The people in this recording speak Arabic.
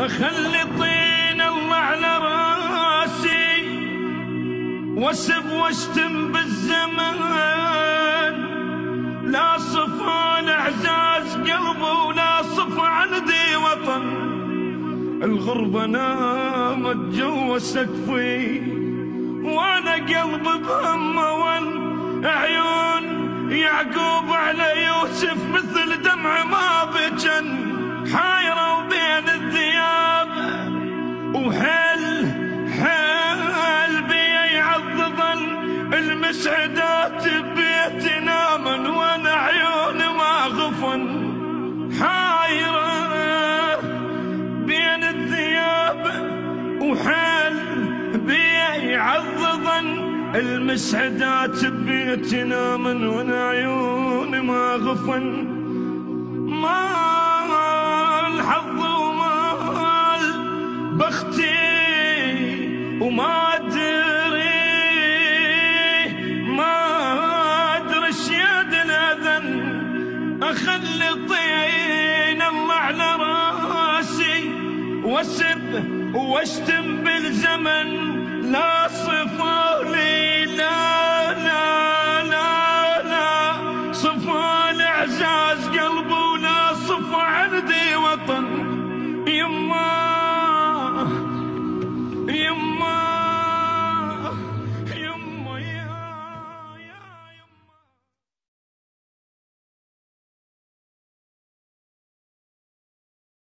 خلي طين الله على راسي واسب واشتم بالزمان، لا صفى اعزاز قلبي ولا صفى عندي وطن. الغربة نامت جوا سقفي وانا قلبي بهمه عيون يعقوب على يوسف مثل دمع ما بجن، حايرة وبين الثياب وحل بي يعضضن المسعدات ببيتنا من وانا عيوني ما غفن، حايرة بين الثياب وحل بي يعضضن المسعدات ببيتنا من وانا عيوني ما غفن. ما الحظ وما بختي وما ادري شياد الاذن، اخلي طين الله على راسي واسب واشتم بالزمن، لا صفى لي